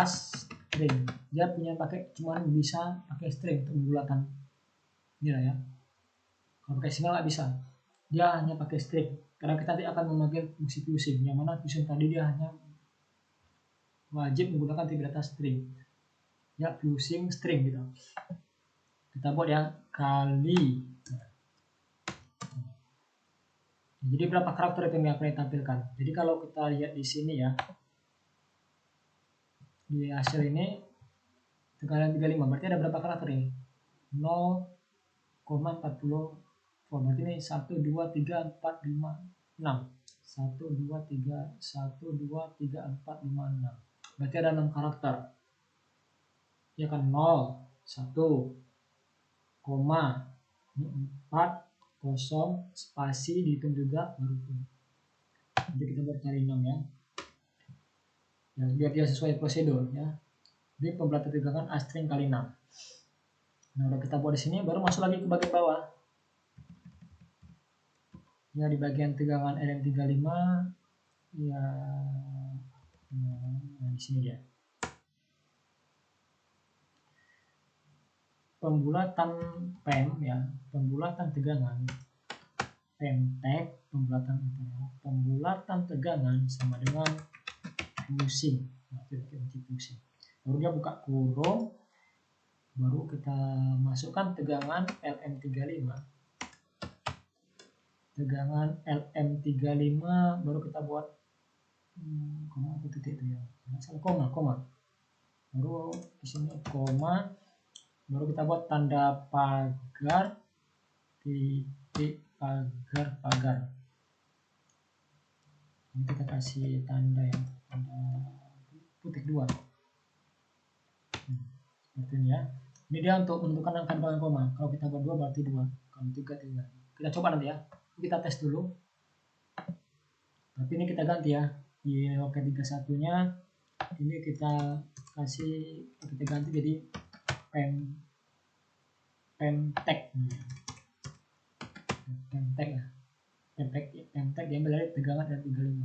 [SPEAKER 1] String. Dia punya pakai cuman bisa pakai string untuk pembulatan. Ini lah ya. Kalau pakai single nggak bisa. Dia hanya pakai string. Karena kita nanti akan memanggil fungsi fusing. Yang mana fusing tadi dia hanya wajib menggunakan tipe data string. Ya fusing string gitu. Kita buat ya kali. Jadi berapa karakter itu yang akan ditampilkan. Jadi kalau kita lihat di sini ya. Di hasil ini tekanan 35 berarti ada berapa karakter ini? 0,40. Berarti ini 1 2 3 4 5 6. 1 2 3 1 2 3 4 5 6. Berarti ada 6 karakter. Ya kan 0 1 koma 4 kosong spasi dihitung juga baru ini. Jadi kita cari 6 ya. Ya biar dia sesuai prosedur ya. Jadi pembulatan tegangan A-string kali 6. Nah, udah kita buat di sini baru masuk lagi ke bagian bawah. Ya di bagian tegangan LM35 ya nah, di sini dia. Pembulatan PEM ya, pembulatan tegangan PEMTEK pembulatan tegangan sama dengan fusing. Nah, itu kunci fusing. Baru dia buka kurung, baru kita masukkan tegangan LM35. Tegangan LM35 baru kita buat koma atau titik itu ya, salah koma. Baru di sini koma, baru kita buat tanda pagar, titik pagar. Ini kita kasih tanda ya, tanda putih 2. Seperti ini ya. Ini dia untuk menentukan angka di belakang koma. Kalau kita buat 2 berarti 2. Kalau 3 3. Kita coba nanti ya. Kita tes dulu. Tapi ini kita ganti ya. Di loket 31-nya ini kita kasih, kita ganti jadi PEMTEK. PEMTEK ya. PEMTEK diambil dari tegangan dan 35.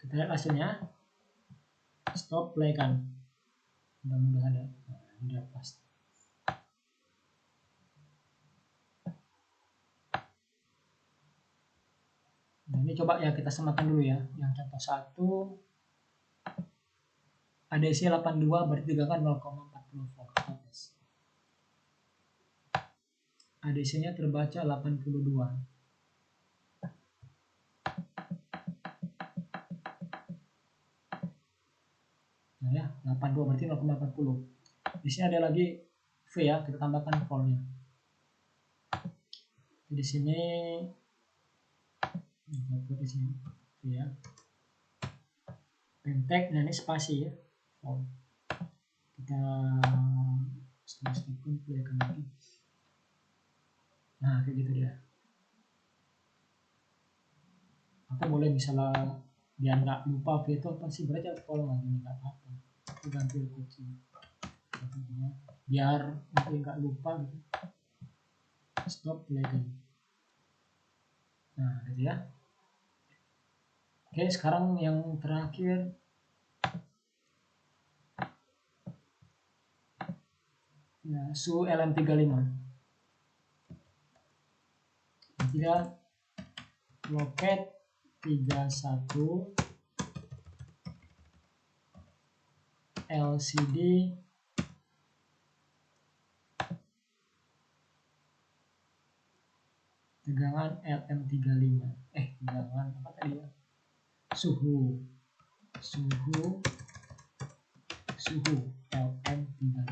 [SPEAKER 1] Kita lihat hasilnya. Stop, play kan. Mudah-mudahan ya. Nah, udah pas. Nah, ini coba ya kita samakan dulu ya. Yang contoh 1 ADC 82 berarti tegangan 0,40 volt. ADC-nya terbaca 82. Nah ya, 82 berarti 0,40. Di sini ada lagi V ya, kita tambahkan voltnya. Di sini di sini V ya. PEMTEK, nah ini spasi ya. Volt. Kita step play lagi. Nah, kayak gitu dia. Atau boleh misalnya biar nggak lupa V itu apa sih, berarti kalau lagi nggak apa-apa. Itu ganti kunci. Biar nanti nggak lupa gitu. Stop play kan. Nah, gitu ya. Oke, sekarang yang terakhir ya, SU LM35. Tidak loket 31 LCD tegangan LM35. Tegangan apa tadi ya? Suhu suhu LM35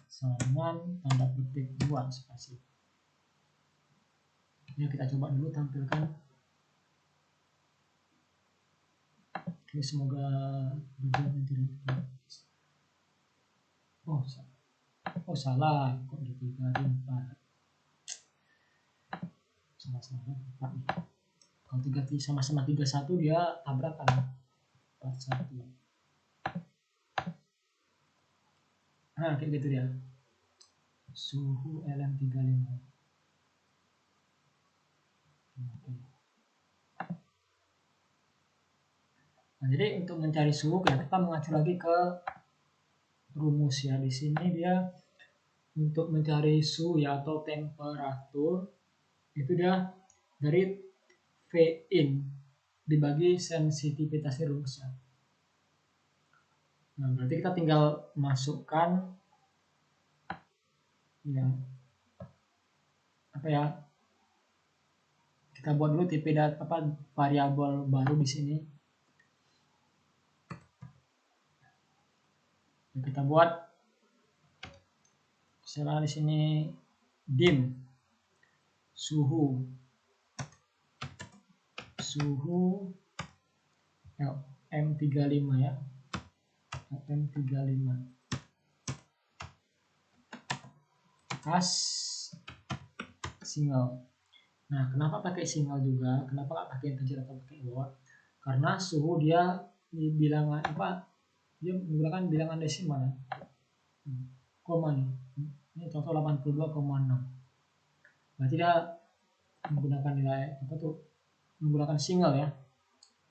[SPEAKER 1] sama dengan tanda petik 2 spasi. Ya, kita coba dulu tampilkan. Oke, semoga berjalan tidak. Oh salah, kok di 3 di 4. Salah 4 nih. Kalau 3 sama-sama 31 dia tabrakan 41. Nah, kayak gitu dia. Suhu LM35. Oke. Nah, jadi untuk mencari suhu ya kita mengacu lagi ke rumus ya. Di sini dia untuk mencari suhu ya atau temperatur itu dia dari V in dibagi sensitivitas rumusnya. Nah, berarti kita tinggal masukkan ya apa ya, kita buat dulu tipe variabel baru di sini. Nah, kita buat misalnya di sini dim suhu LM35 ya, LM35 as single. Nah, kenapa pakai single juga? Kenapa nggak pakai integer atau pakai word? Karena suhu dia di bilangan dia menggunakan bilangan desimal ya. Koma nih. Ini contoh 82,6. Berarti dia menggunakan nilai menggunakan single ya.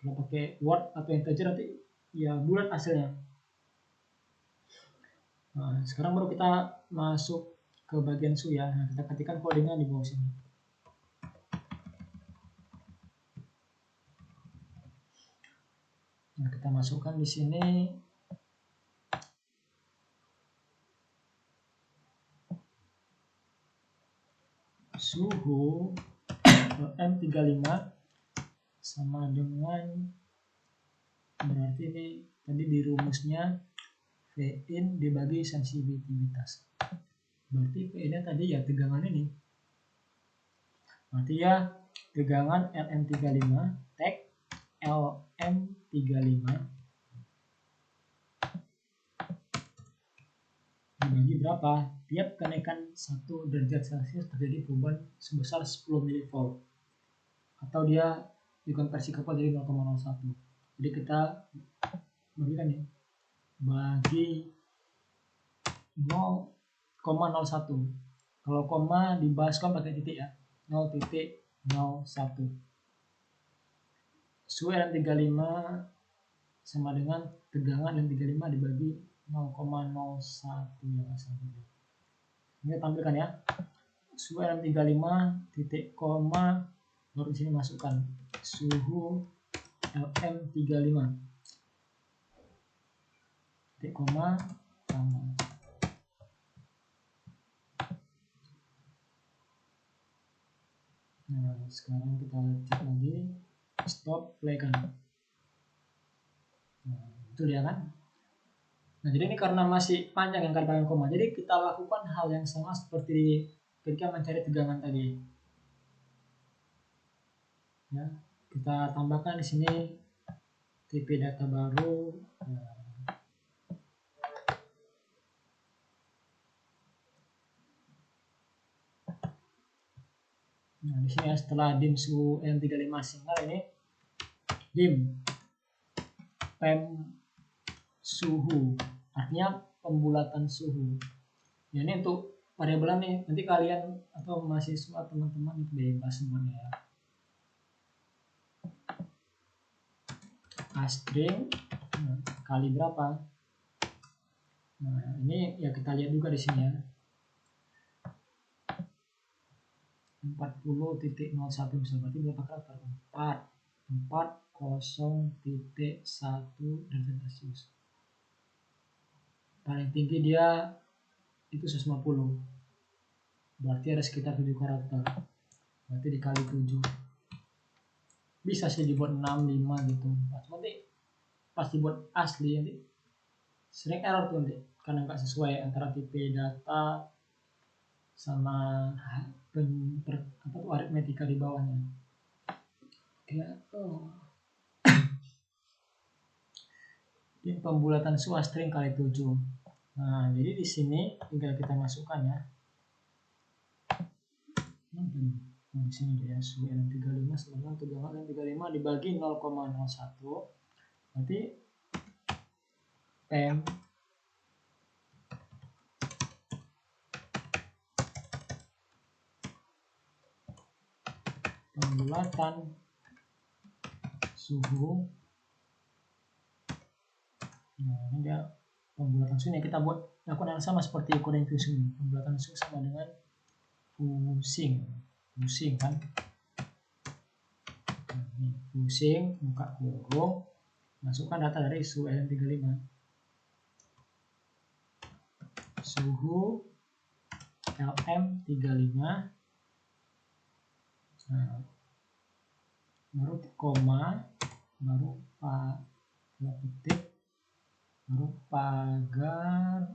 [SPEAKER 1] Kalau pakai word atau integer nanti ya bulat hasilnya. Nah, sekarang baru kita masuk ke bagian suhu ya. Nah, kita ketikkan kodenya di bawah sini. Nah, kita masukkan di sini suhu LM35 sama dengan, berarti ini tadi di rumusnya V in dibagi sensitivitas. Berarti V in-nya tadi ya tegangan ini. Berarti ya tegangan LM35 tek LM35 dibagi berapa? Tiap kenaikan 1 derajat Celcius terjadi perubahan sebesar 10 mV. Atau dia dikonversi ke volt jadi 0,01. Jadi kita bagikan ya, bagi 0,01. Kalau koma dibahaskan pakai titik ya, 0,01. Suhu LM35 sama dengan tegangan LM35 dibagi 0,01 ya maksudnya. Ini tampilkan ya. Suhu LM35 titik koma, baru di sini masukkan suhu LM35 titik koma tambah. Nah, sekarang kita cek lagi, stop, play kan. Nah, itu dia kan. Nah, jadi ini karena masih panjang yang kali koma, jadi kita lakukan hal yang sama seperti ketika mencari tegangan tadi. Ya, kita tambahkan di sini tipe data baru. Nah, di sini ya, setelah dim suhu LM35 single ini dim pem suhu, artinya pembulatan suhu. Ya, ini untuk variabel nih, nanti kalian atau mahasiswa teman-teman itu bebas semuanya ya. String kali berapa? Nah, ini ya kita lihat juga di sini ya. 40.01 bisa, berarti berapa karakter? 40.1 derajat Celcius. Paling tinggi dia itu 150. Berarti ada sekitar 7 karakter. Berarti dikali 7. Bisa sih dibuat 6, 5 gitu. Berarti pas dibuat asli nanti sering error tuh nanti karena nggak sesuai antara tipe data sama aritmetika di bawahnya. Ini pembulatan suhu string kali 7. Nah, jadi di sini tinggal kita masukkan ya. Di sini ya, suhu N35 sama tegangan N35 dibagi 0,01. Berarti PEM pembulatan suhu. Nah, ini dia pembulatan suhu yang kita buat lakukan yang sama seperti kode intuisi ini. Pembulatan suhu sama dengan pusing kan. Nah, ini pusing, buka kurung, masukkan data dari suhu LM35. Suhu LM35. Nah, baru koma, baru petik, baru pagar,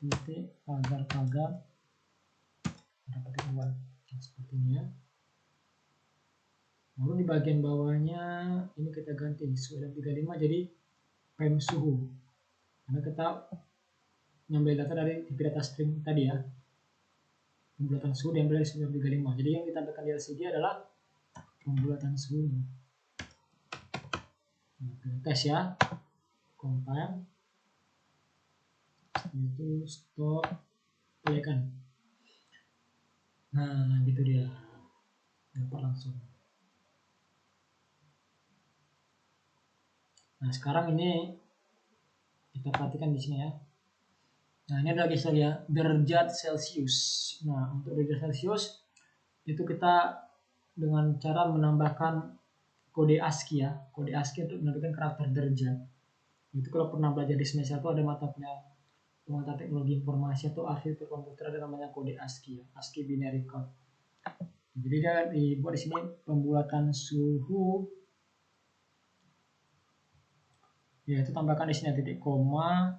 [SPEAKER 1] titik, pagar, ada petik dua, seperti ini ya. Lalu di bagian bawahnya ini kita ganti suhu LM35 jadi PEM suhu, karena kita ngambil data dari tipe data string tadi ya. Pembulatan suhu diambil dari suhu LM35, jadi yang ditampilkan di LCD adalah pembulatan suhu. Nah, kita tes ya, compile, itu stop, play kan. Nah, gitu dia, dapat langsung. Nah, sekarang ini kita perhatikan di sini ya. Nah, ini ada lagi ya, derajat Celcius. Nah, untuk derajat Celcius itu kita dengan cara menambahkan kode ASCII ya, kode ASCII untuk menambahkan karakter derajat. Itu kalau pernah belajar di semester 1 ada mata teknologi informasi atau arsitektur komputer, ada namanya kode ASCII ya, ASCII binary code. Jadi dia dibuat di sini pembulatan suhu. Ya, itu tambahkan di sini titik koma,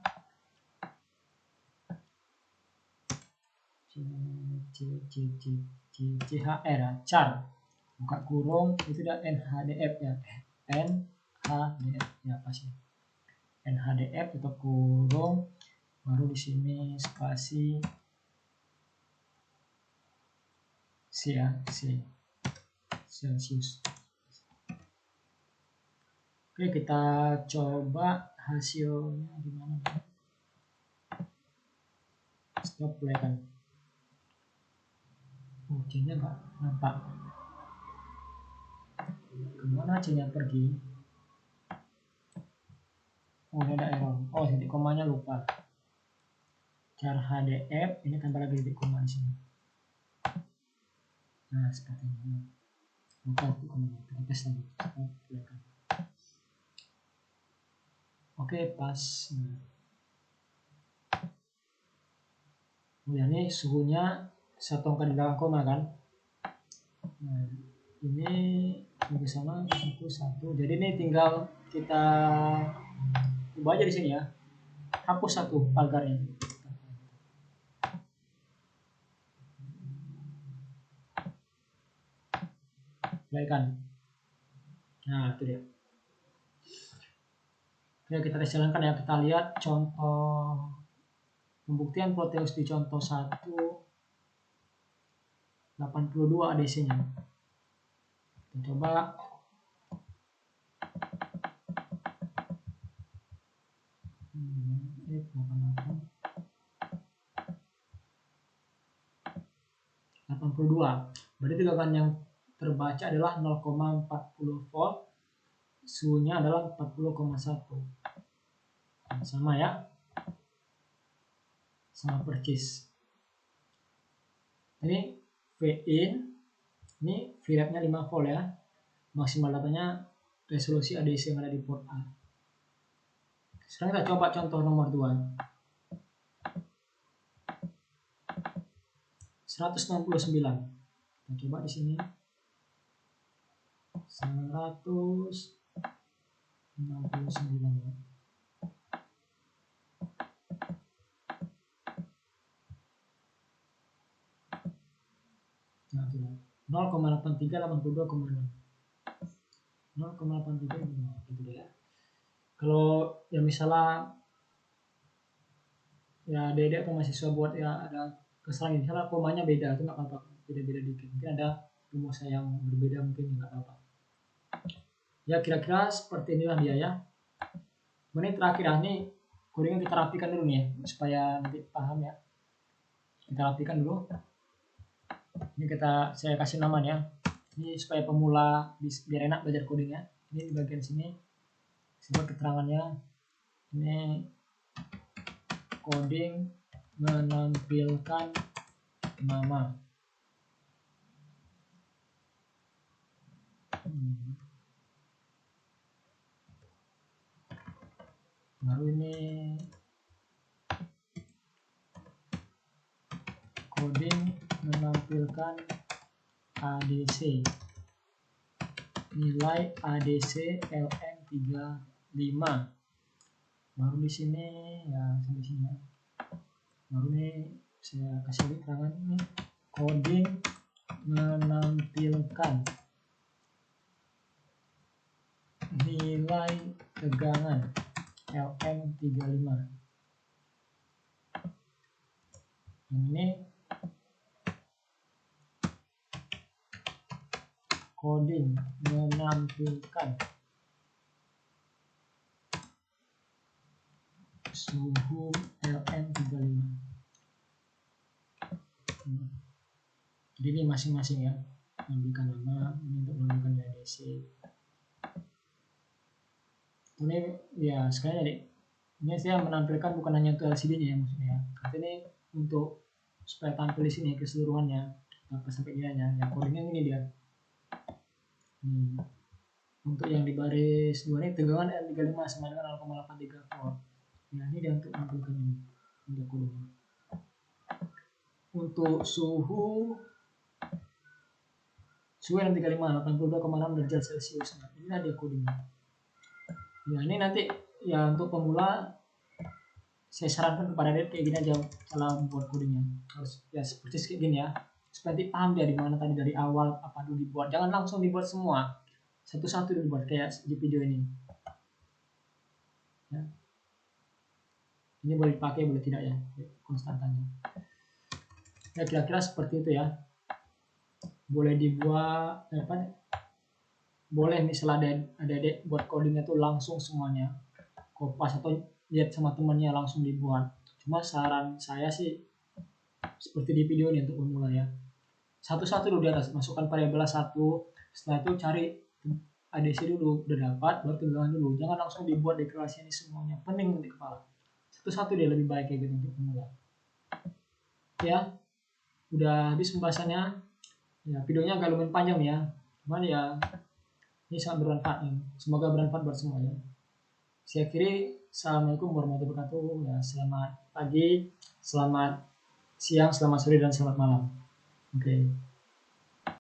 [SPEAKER 1] CHR ya, char, buka kurung, itu ada NHDF ya, NHDF ya pasti, NHDF tutup kurung, baru di sini spasi C ya, C, Celsius. Oke, kita coba hasilnya gimana. Stop play kan. C-nya nggak nampak. Kemana C-nya pergi? Oh, ini ada error. Oh, titik komanya lupa. Char HDF, ini tambah lagi titik koma di sini. Nah, seperti ini. Lupa titik komanya. Kita tes lagi. Stop play kan. Oke, pas. Nah. Ya, ini suhunya satu angka di belakang koma kan. Nah, ini ke sana satu. Jadi ini tinggal kita ubah aja di sini ya. Hapus satu pagarnya. Baikkan. Nah, itu dia. Oke, kita jalankan ya. Kita lihat contoh pembuktian Proteus di contoh 182 ADC-nya. Kita coba. Berarti tegangan yang terbaca adalah 0,40 volt, suhunya adalah 40,1. Sama ya, sama persis. Ini Vin, ini VRAP-nya 5 volt ya, maksimal datanya resolusi ADC yang ada di port A. Sekarang kita coba contoh nomor 2. 169. Kita coba di sini 100. 69 ya. Nah, 0,83 82,6. 0,83 gitu ya. Kalau ya misalnya ya dedek atau mahasiswa buat ya ada kesalahan misalnya komanya beda itu nggak apa-apa, beda-beda dikit, mungkin ada rumus yang berbeda mungkin nggak apa-apa ya, kira-kira seperti inilah dia ya. Menit terakhir nih codingnya kita rapikan dulu nih ya, supaya nanti paham ya. Kita rapikan dulu, ini saya kasih namanya ini supaya pemula biar enak belajar codingnya. Ini di bagian sini buat keterangannya, ini coding menampilkan nama. Baru ini coding menampilkan ADC, nilai ADC LM35. Baru di sini ya sampai sini ya. Baru ini saya kasih keterangan ini coding menampilkan nilai tegangan LM35. Ini coding menampilkan suhu LM35. Jadi ini masing-masing ya, menambilkan nama, ini untuk menambilkan ADC. Ini ya sekali adik, ini saya menampilkan bukan hanya untuk LCD-nya ya maksudnya ya. Tapi ini untuk supaya tampil di sini keseluruhannya apa sampai nilainya. Ya codingnya ini dia. Untuk yang di baris 2 ini tegangan L35 sama dengan 0,83 volt. Ya ini dia untuk tampilkan ini untuk codingnya. Untuk suhu L35 82,6 derajat Celcius. Nah, ini ada codingnya. Ya ini nanti ya untuk pemula saya sarankan kepada dia kayak gini aja cara membuat codingnya, harus ya seperti kayak gini ya, supaya nanti paham dia di mana tadi dari awal apa dulu dibuat, jangan langsung dibuat semua, satu-satu dulu dibuat kayak di video ini ya. Ini boleh dipakai boleh tidak ya konstantannya ya, kira-kira seperti itu ya. Boleh dibuat apa, boleh misalnya ada buat codingnya tuh langsung semuanya kopas atau lihat sama temannya langsung dibuat. Cuma saran saya sih seperti di video ini untuk pemula ya, satu-satu dulu di atas masukkan variabel satu, setelah itu cari ADC dulu, udah dapat baru tegangan dulu, jangan langsung dibuat deklarasi ini semuanya, pening di kepala. Satu-satu dia lebih baik kayak gitu untuk pemula ya. Udah habis pembahasannya ya, videonya agak lumayan panjang ya, cuman ya ini sangat bermanfaat nih, semoga bermanfaat buat semuanya. Saya akhiri, assalamualaikum warahmatullahi wabarakatuh ya, selamat pagi, selamat siang, selamat sore, dan selamat malam. Oke.